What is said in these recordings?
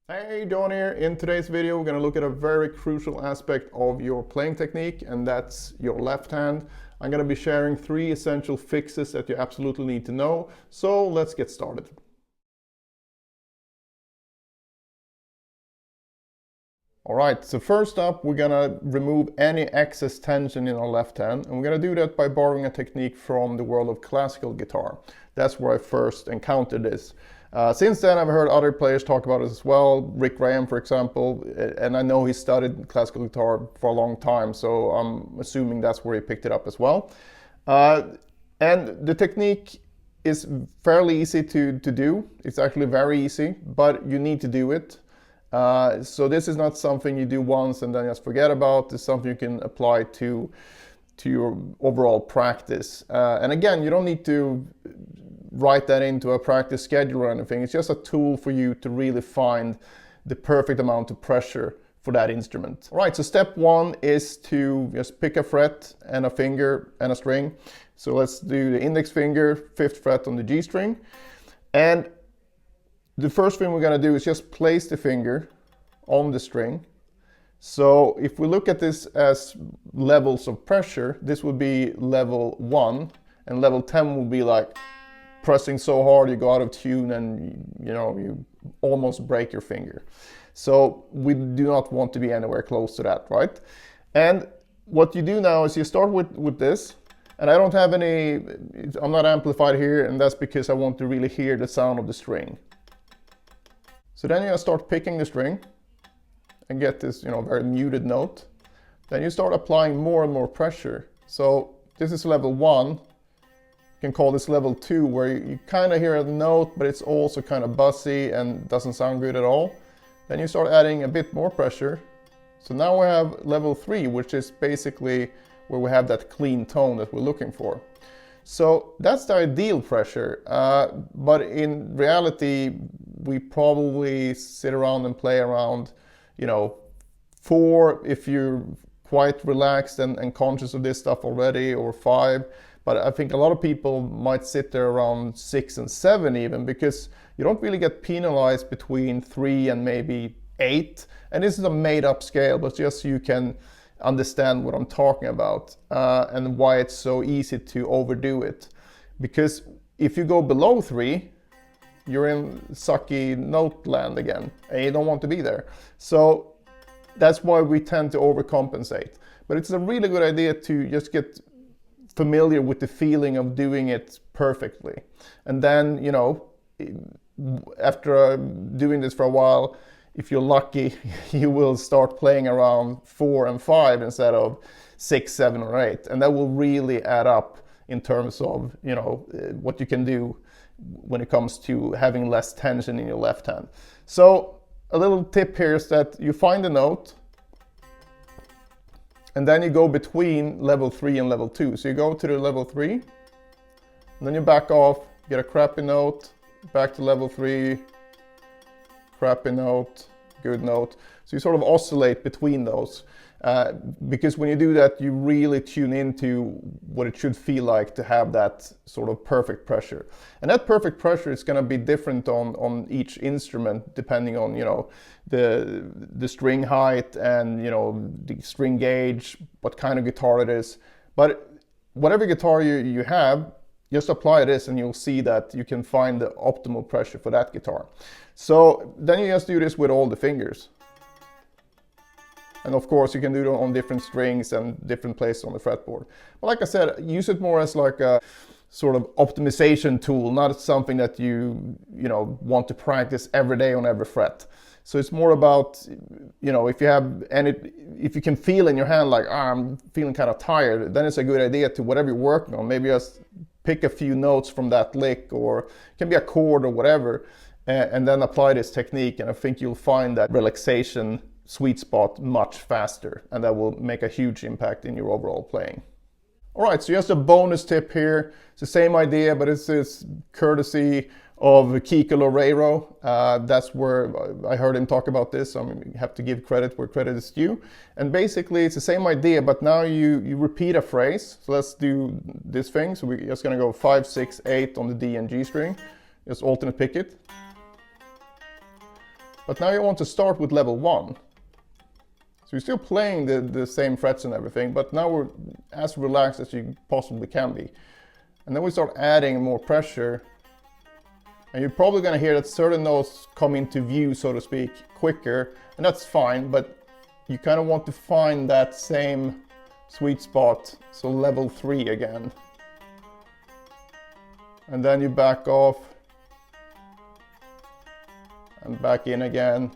Hey, John here. In today's video, we're going to look at a very crucial aspect of your playing technique, and that's your left hand. I'm going to be sharing 3 essential fixes that you absolutely need to know. So let's get started. All right, so first up, we're going to remove any excess tension in our left hand, and we're going to do that by borrowing a technique from the world of classical guitar. That's where I first encountered this. Since then, I've heard other players talk about it as well. Rick Graham, for example, and I know he studied classical guitar for a long time, so I'm assuming that's where he picked it up as well. And the technique is fairly easy to do. It's actually very easy, but you need to do it. So this is not something you do once and then just forget about. It's something you can apply to your overall practice. And again, you don't need to write that into a practice schedule or anything. It's just a tool for you to really find the perfect amount of pressure for that instrument. All right, so step 1 is to just pick a fret and a finger and a string. So let's do the index finger, 5th fret on the G string. And the first thing we're going to do is just place the finger on the string. So if we look at this as levels of pressure, this would be level 1, and level 10 would be like pressing so hard you go out of tune and you almost break your finger. So we do not want to be anywhere close to that, right? And what you do now is you start with this, and I don't have any, I'm not amplified here, and that's because I want to really hear the sound of the string. So then you start picking the string and get this very muted note. Then you start applying more and more pressure. So this is level 1. You can call this level 2, where you kind of hear a note, but it's also kind of buzzy and doesn't sound good at all. Then you start adding a bit more pressure. So now we have level 3, which is basically where we have that clean tone that we're looking for. So that's the ideal pressure, but in reality, we probably sit around and play around, 4 if you're quite relaxed and conscious of this stuff already, or 5. But I think a lot of people might sit there around 6 and 7 even, because you don't really get penalized between 3 and maybe 8. And this is a made up scale, but just so you can understand what I'm talking about and why it's so easy to overdo it. Because if you go below 3, you're in sucky note land again, and you don't want to be there. So that's why we tend to overcompensate. But it's a really good idea to just get familiar with the feeling of doing it perfectly. And then, after doing this for a while, if you're lucky, you will start playing around 4 and 5 instead of 6, 7, or 8. And that will really add up in terms of, what you can do when it comes to having less tension in your left hand. So a little tip here is that you find a note, and then you go between level 3 and level 2. So you go to the level 3, and then you back off, get a crappy note, back to level 3, crappy note, good note. So you sort of oscillate between those. Because when you do that, you really tune into what it should feel like to have that sort of perfect pressure. And that perfect pressure is going to be different on each instrument, depending on the string height and the string gauge, what kind of guitar it is. But whatever guitar you have, just apply this and you'll see that you can find the optimal pressure for that guitar. So then you just do this with all the fingers. And of course, you can do it on different strings and different places on the fretboard. But like I said, use it more as like a sort of optimization tool, not something that you want to practice every day on every fret. So it's more about, if you can feel in your hand like, I'm feeling kind of tired, then it's a good idea to, whatever you're working on, maybe just pick a few notes from that lick, or it can be a chord or whatever, and then apply this technique. And I think you'll find that relaxation sweet spot much faster, and that will make a huge impact in your overall playing. All right, so just a bonus tip here. It's the same idea, but it's courtesy of Kiko Loureiro. That's where I heard him talk about this. So I have to give credit where credit is due. And basically, it's the same idea, but now you repeat a phrase. So let's do this thing. So we're just going to go 5, 6, 8 on the D and G string. Just alternate pick it. But now you want to start with level 1. So you're still playing the same frets and everything, but now we're as relaxed as you possibly can be. And then we start adding more pressure. And you're probably going to hear that certain notes come into view, so to speak, quicker. And that's fine, but you kind of want to find that same sweet spot. So level 3 again. And then you back off. And back in again.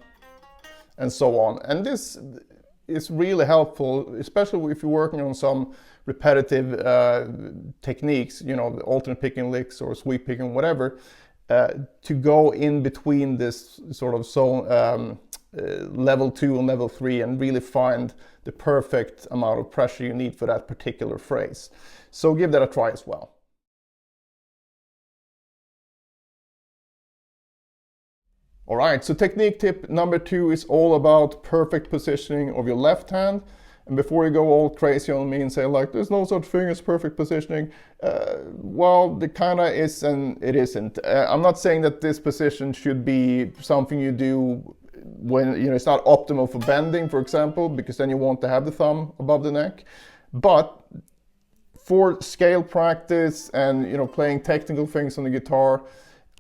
And so on. And this is really helpful, especially if you're working on some repetitive techniques, you know, the alternate picking licks or sweep picking, whatever. To go in between this sort of zone, level 2 and level 3 and really find the perfect amount of pressure you need for that particular phrase. So give that a try as well. All right, so technique tip number 2 is all about perfect positioning of your left hand. And before you go all crazy on me and say like, there's no such thing as perfect positioning, well, there kind of is and it isn't. I'm not saying that this position should be something you do when, you know, it's not optimal for bending, for example, because then you want to have the thumb above the neck. But for scale practice and, you know, playing technical things on the guitar,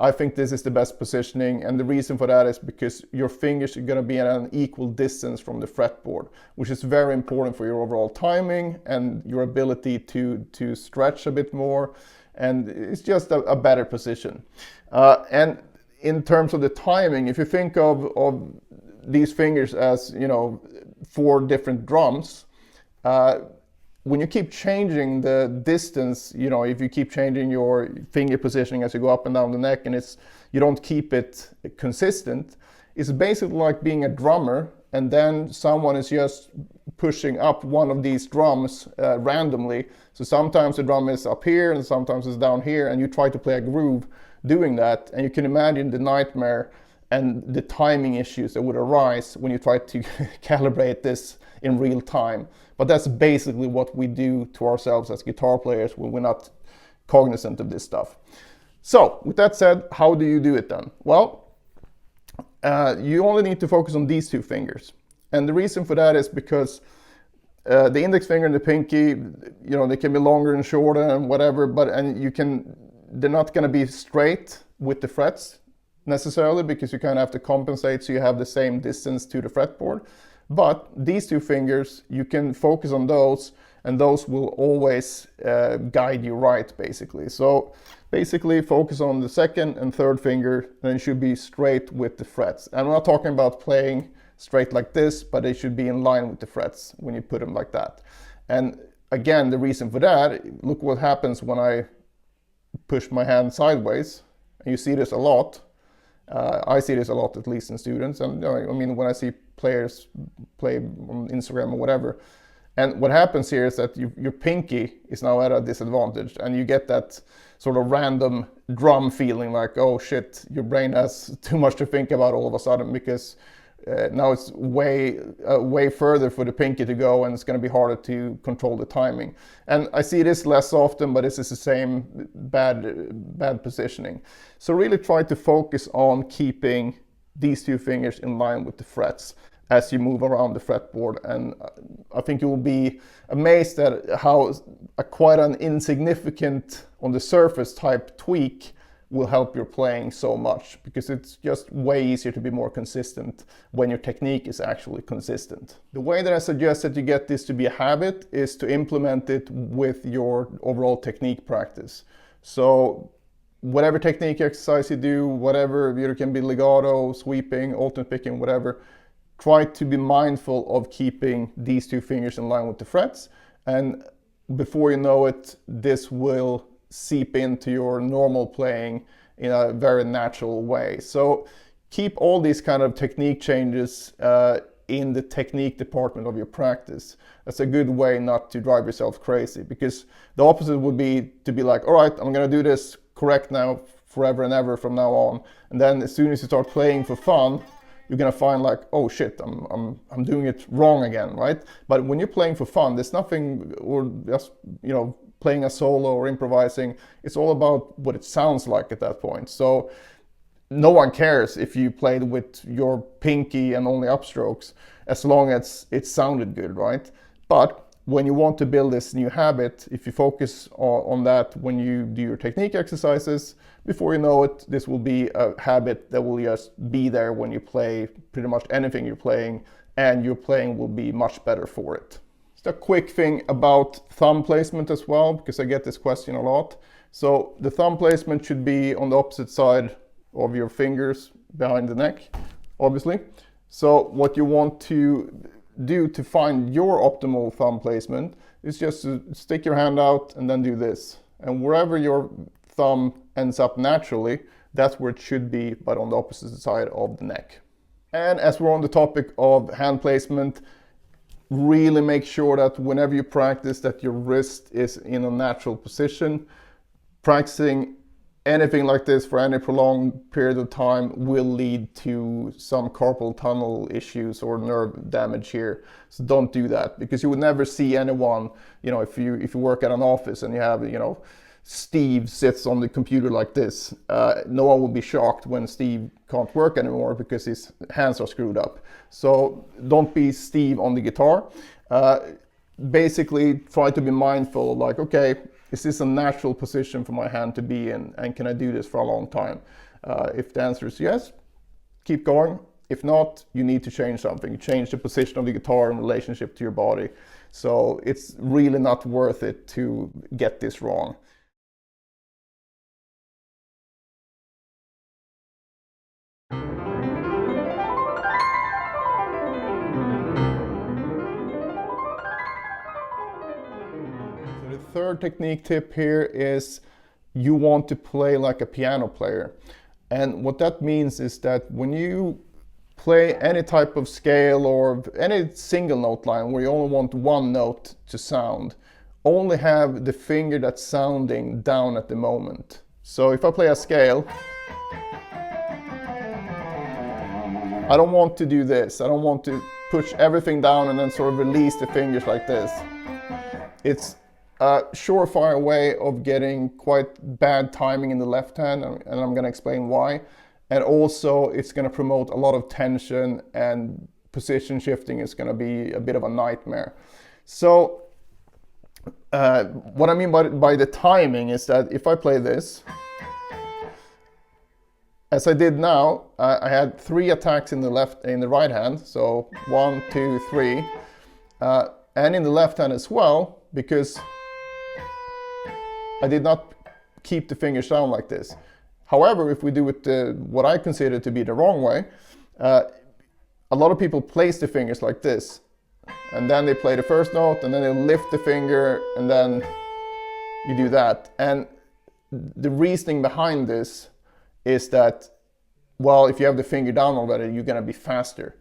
I think this is the best positioning, and the reason for that is because your fingers are going to be at an equal distance from the fretboard, which is very important for your overall timing and your ability to stretch a bit more, and it's just a better position. And in terms of the timing, if you think of these fingers as, you know, 4 different drums, when you keep changing the distance, you know, if you keep changing your finger positioning as you go up and down the neck and you don't keep it consistent, it's basically like being a drummer and then someone is just pushing up one of these drums randomly. So sometimes the drum is up here and sometimes it's down here, and you try to play a groove doing that, and you can imagine the nightmare and the timing issues that would arise when you try to calibrate this in real time. But that's basically what we do to ourselves as guitar players when we're not cognizant of this stuff. So with that said, how do you do it then? Well, you only need to focus on these 2 fingers. And the reason for that is because the index finger and the pinky, you know, they can be longer and shorter and whatever, they're not going to be straight with the frets necessarily, because you kind of have to compensate so you have the same distance to the fretboard. But these 2 fingers, you can focus on those, and those will always guide you right, basically. So basically focus on the second and third finger, and it should be straight with the frets. And I'm not talking about playing straight like this, but it should be in line with the frets when you put them like that. And again, the reason for that, look what happens when I push my hand sideways. And you see this a lot. I see this a lot, at least in students. And I mean, when I see players play on Instagram or whatever. And what happens here is that your pinky is now at a disadvantage, and you get that sort of random drum feeling like, oh shit, your brain has too much to think about all of a sudden, because now it's way further for the pinky to go, and it's going to be harder to control the timing. And I see this less often, but this is the same bad positioning. So really try to focus on keeping these 2 fingers in line with the frets as you move around the fretboard, and I think you will be amazed at how quite an insignificant on the surface type tweak will help your playing so much, because it's just way easier to be more consistent when your technique is actually consistent. The way that I suggest that you get this to be a habit is to implement it with your overall technique practice. So whatever technique exercise you do, whatever, it can be legato, sweeping, alternate picking, whatever, try to be mindful of keeping these 2 fingers in line with the frets, and before you know it, this will seep into your normal playing in a very natural way. So keep all these kind of technique changes in the technique department of your practice. That's a good way not to drive yourself crazy, because the opposite would be to be like, all right, I'm going to do this correct now forever and ever from now on, and then as soon as you start playing for fun, you're gonna find like, oh shit, I'm doing it wrong again, right? But when you're playing for fun, there's nothing, or just, you know, playing a solo or improvising, it's all about what it sounds like at that point. So no one cares if you played with your pinky and only upstrokes, as long as it sounded good, right? But when you want to build this new habit, if you focus on that when you do your technique exercises, before you know it, this will be a habit that will just be there when you play pretty much anything you're playing, and your playing will be much better for it. Just a quick thing about thumb placement as well, because I get this question a lot. So the thumb placement should be on the opposite side of your fingers behind the neck, obviously. So what you want to do to find your optimal thumb placement is just to stick your hand out and then do this. And wherever your thumb ends up naturally, that's where it should be, but on the opposite side of the neck. And as we're on the topic of hand placement, really make sure that whenever you practice that your wrist is in a natural position. Practicing anything like this for any prolonged period of time will lead to some carpal tunnel issues or nerve damage here. So don't do that, because you would never see anyone, if you work at an office and you have, Steve sits on the computer like this, no one will be shocked when Steve can't work anymore because his hands are screwed up. So don't be Steve on the guitar. Basically try to be mindful of like, okay, is this a natural position for my hand to be in, and can I do this for a long time? If the answer is yes, keep going. If not, you need to change something. Change the position of the guitar in relationship to your body. So it's really not worth it to get this wrong. The third technique tip here is you want to play like a piano player. And what that means is that when you play any type of scale or any single note line where you only want one note to sound, only have the finger that's sounding down at the moment. So if I play a scale, I don't want to do this. I don't want to push everything down and then sort of release the fingers like this. It's a surefire way of getting quite bad timing in the left hand, and I'm going to explain why. And also it's going to promote a lot of tension, and position shifting is going to be a bit of a nightmare. So what I mean by the timing is that if I play this, as I did now, I had 3 attacks in the right hand, so 1, 2, 3, and in the left hand as well, because I did not keep the fingers down like this. However, if we do it what I consider to be the wrong way, a lot of people place the fingers like this, and then they play the first note, and then they lift the finger, and then you do that. And the reasoning behind this is that, well, if you have the finger down already, you're going to be faster.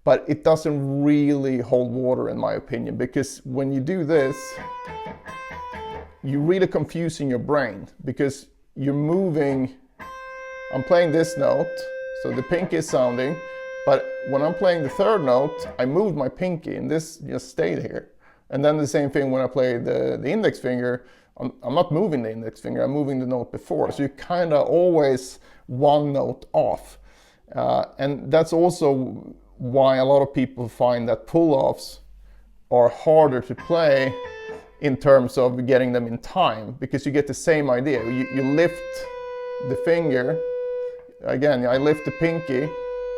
But it doesn't really hold water in my opinion, because when you do this, you're really confusing your brain, because you're moving. I'm playing this note, so the pinky is sounding, but when I'm playing the third note, I moved my pinky and this just stayed here. And then the same thing when I play the index finger, I'm not moving the index finger, I'm moving the note before. So you're kind of always one note off. And that's also why a lot of people find that pull-offs are harder to play in terms of getting them in time, because you get the same idea. You lift the finger, again, I lift the pinky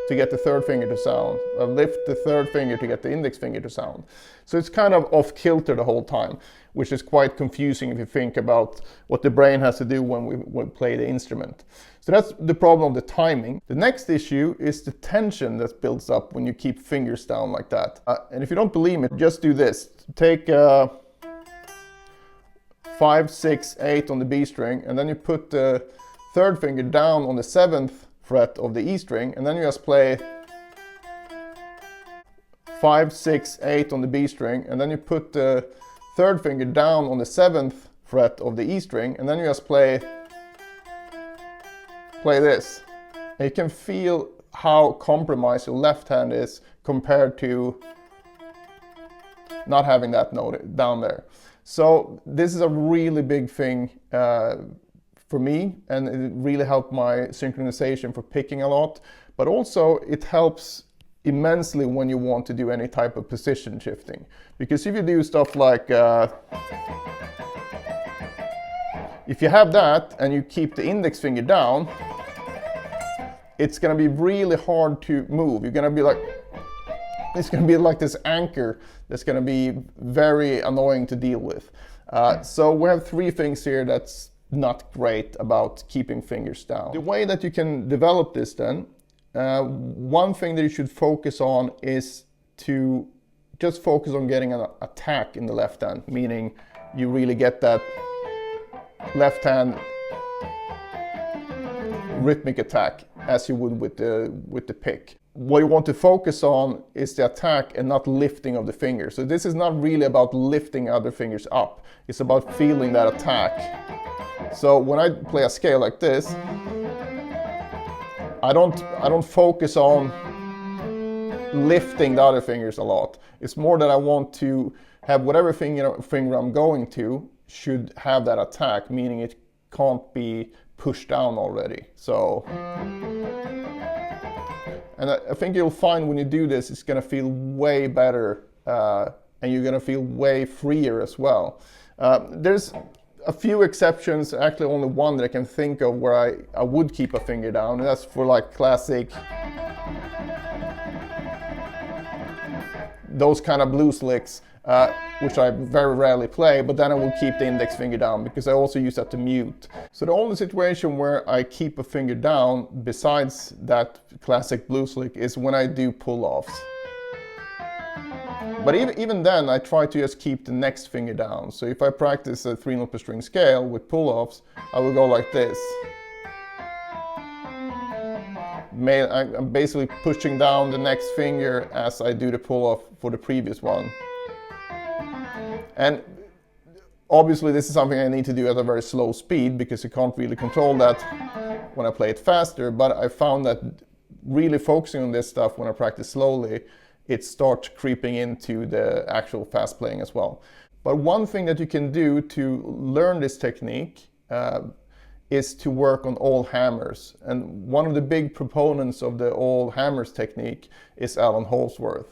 to get the third finger to sound. I lift the third finger to get the index finger to sound. So it's kind of off kilter the whole time, which is quite confusing if you think about what the brain has to do when we play the instrument. So that's the problem of the timing. The next issue is the tension that builds up when you keep fingers down like that. And if you don't believe me, just do this. Take 5, 6, 8 on the B string, and then you put the third finger down on the 7th fret of the E string, and then you just play 5, 6, 8 on the B string, and then you put the third finger down on the 7th fret of the E string, and then you just play this. And you can feel how compromised your left hand is compared to not having that note down there. So this is a really big thing for me, and it really helped my synchronization for picking a lot. But also it helps immensely when you want to do any type of position shifting. Because if you do stuff like, if you have that and you keep the index finger down, it's gonna be really hard to move. You're gonna be like, it's gonna be like this anchor that's gonna be very annoying to deal with. So we have three things here that's not great about keeping fingers down. The way that you can develop this then, one thing that you should focus on is to just focus on getting an attack in the left hand, meaning you really get that left hand rhythmic attack as you would with the pick. What you want to focus on is the attack and not lifting of the fingers. So this is not really about lifting other fingers up. It's about feeling that attack. So when I play a scale like this, I don't focus on lifting the other fingers a lot. It's more that I want to have whatever finger I'm going to should have that attack, meaning it can't be pushed down already. So, and I think you'll find when you do this, it's gonna feel way better, and you're gonna feel way freer as well. There's a few exceptions, actually only one that I can think of where I would keep a finger down, and that's for like classic, those kind of blues licks, which I very rarely play, but then I will keep the index finger down because I also use that to mute. So the only situation where I keep a finger down besides that classic blues lick is when I do pull-offs. But even then, I try to just keep the next finger down. So if I practice a 3-note per string scale with pull-offs, I will go like this. I'm basically pushing down the next finger as I do the pull-off for the previous one. And obviously this is something I need to do at a very slow speed because you can't really control that when I play it faster. But I found that really focusing on this stuff when I practice slowly, it starts creeping into the actual fast playing as well. But one thing that you can do to learn this technique is to work on all hammers. And one of the big proponents of the all hammers technique is Alan Holsworth.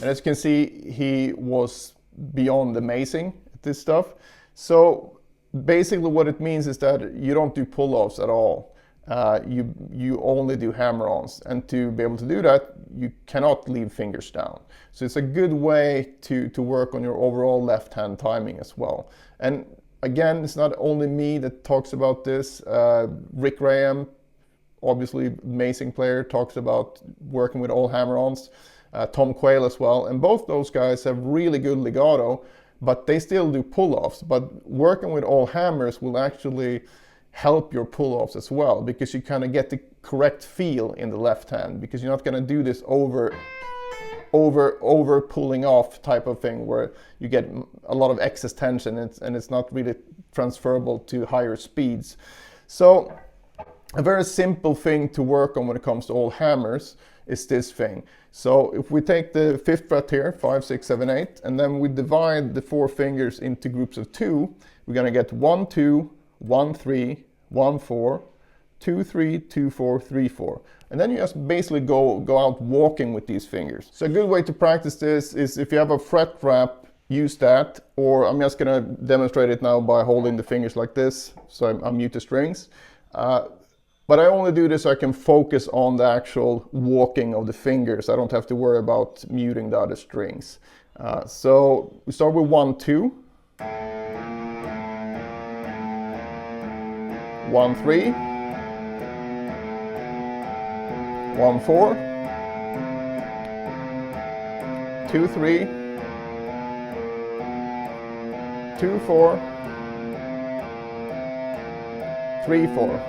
And as you can see, he was beyond amazing at this stuff. So basically what it means is that you don't do pull-offs at all. You only do hammer-ons, and to be able to do that, you cannot leave fingers down. So it's a good way to work on your overall left-hand timing as well. And again, it's not only me that talks about this. Rick Graham, obviously amazing player, talks about working with all hammer-ons. Tom Quayle as well, and both those guys have really good legato, but they still do pull-offs. But working with all hammers will actually help your pull-offs as well, because you kind of get the correct feel in the left hand, because you're not going to do this over pulling off type of thing where you get a lot of excess tension and it's not really transferable to higher speeds. So a very simple thing to work on when it comes to all hammers is this thing. So if we take the 5th fret here, 5, 6, 7, 8, and then we divide the 4 fingers into groups of 2, we're going to get 1, 2, 1, 3, 1, 4, 2, 3, 2, 4, 3, 4. And then you just basically go out walking with these fingers. So a good way to practice this is if you have a fret wrap, use that, or I'm just going to demonstrate it now by holding the fingers like this, so I mute the strings. But I only do this so I can focus on the actual walking of the fingers. I don't have to worry about muting the other strings. So we start with 1, 2. 1, 3. 1, 4. 2, 3. 2, 4. 3, 4.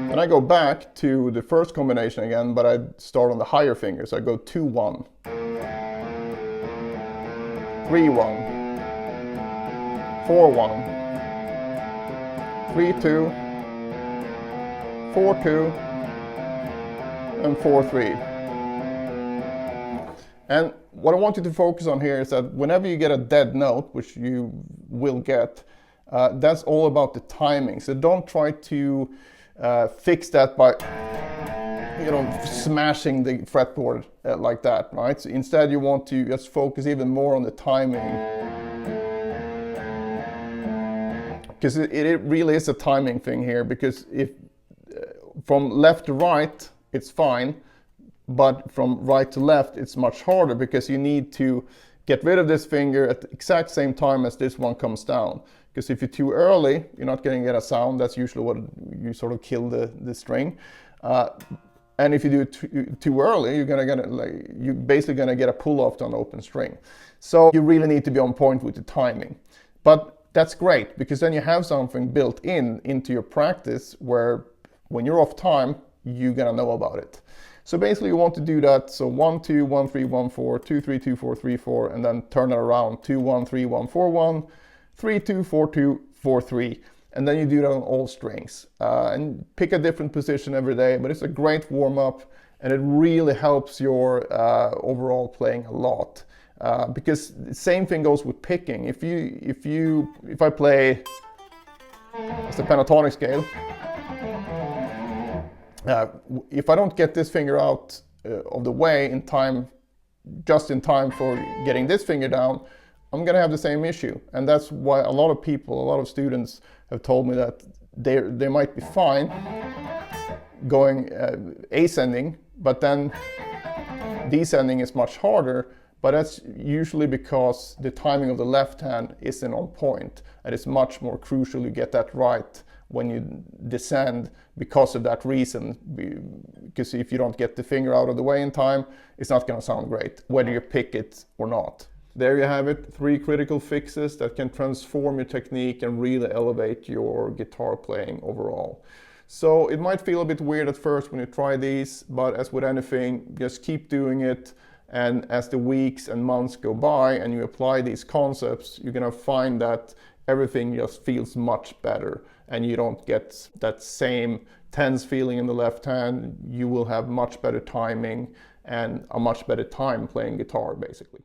And I go back to the first combination again, but I start on the higher fingers. I go 2, 1, 3, 1, 4, 1, 3, 2, 4-2, and 4-3. And what I want you to focus on here is that whenever you get a dead note, which you will get, that's all about the timing. So don't try to fix that by smashing the fretboard like that, right? So instead you want to just focus even more on the timing. Because it really is a timing thing here, because if from left to right, it's fine, but from right to left, it's much harder because you need to get rid of this finger at the exact same time as this one comes down. Because if you're too early, you're not going to get a sound. That's usually what you sort of kill the string. And if you do it too early, you're basically going to get a pull off to an open string. So you really need to be on point with the timing. But that's great, because then you have something built into your practice where when you're off time, you're going to know about it. So basically you want to do that. So 1-2, 1-3, 1-4, 2-3, 2-4, 3-4, and then turn it around 2-1, 3-1, 4-1, 3-2, 4-2, 4-3. And then you do that on all strings. And pick a different position every day, but it's a great warm-up, and it really helps your overall playing a lot. Because the same thing goes with picking. If I play the pentatonic scale, if I don't get this finger out of the way in time, just in time for getting this finger down, I'm going to have the same issue. And that's why a lot of students have told me that they might be fine going ascending, but then descending is much harder. But that's usually because the timing of the left hand isn't on point, and it's much more crucial you get that right when you descend because of that reason. Because if you don't get the finger out of the way in time, it's not going to sound great, whether you pick it or not. There you have it, 3 critical fixes that can transform your technique and really elevate your guitar playing overall. So it might feel a bit weird at first when you try these, but as with anything, just keep doing it. And as the weeks and months go by and you apply these concepts, you're going to find that everything just feels much better, and you don't get that same tense feeling in the left hand. You will have much better timing and a much better time playing guitar, basically.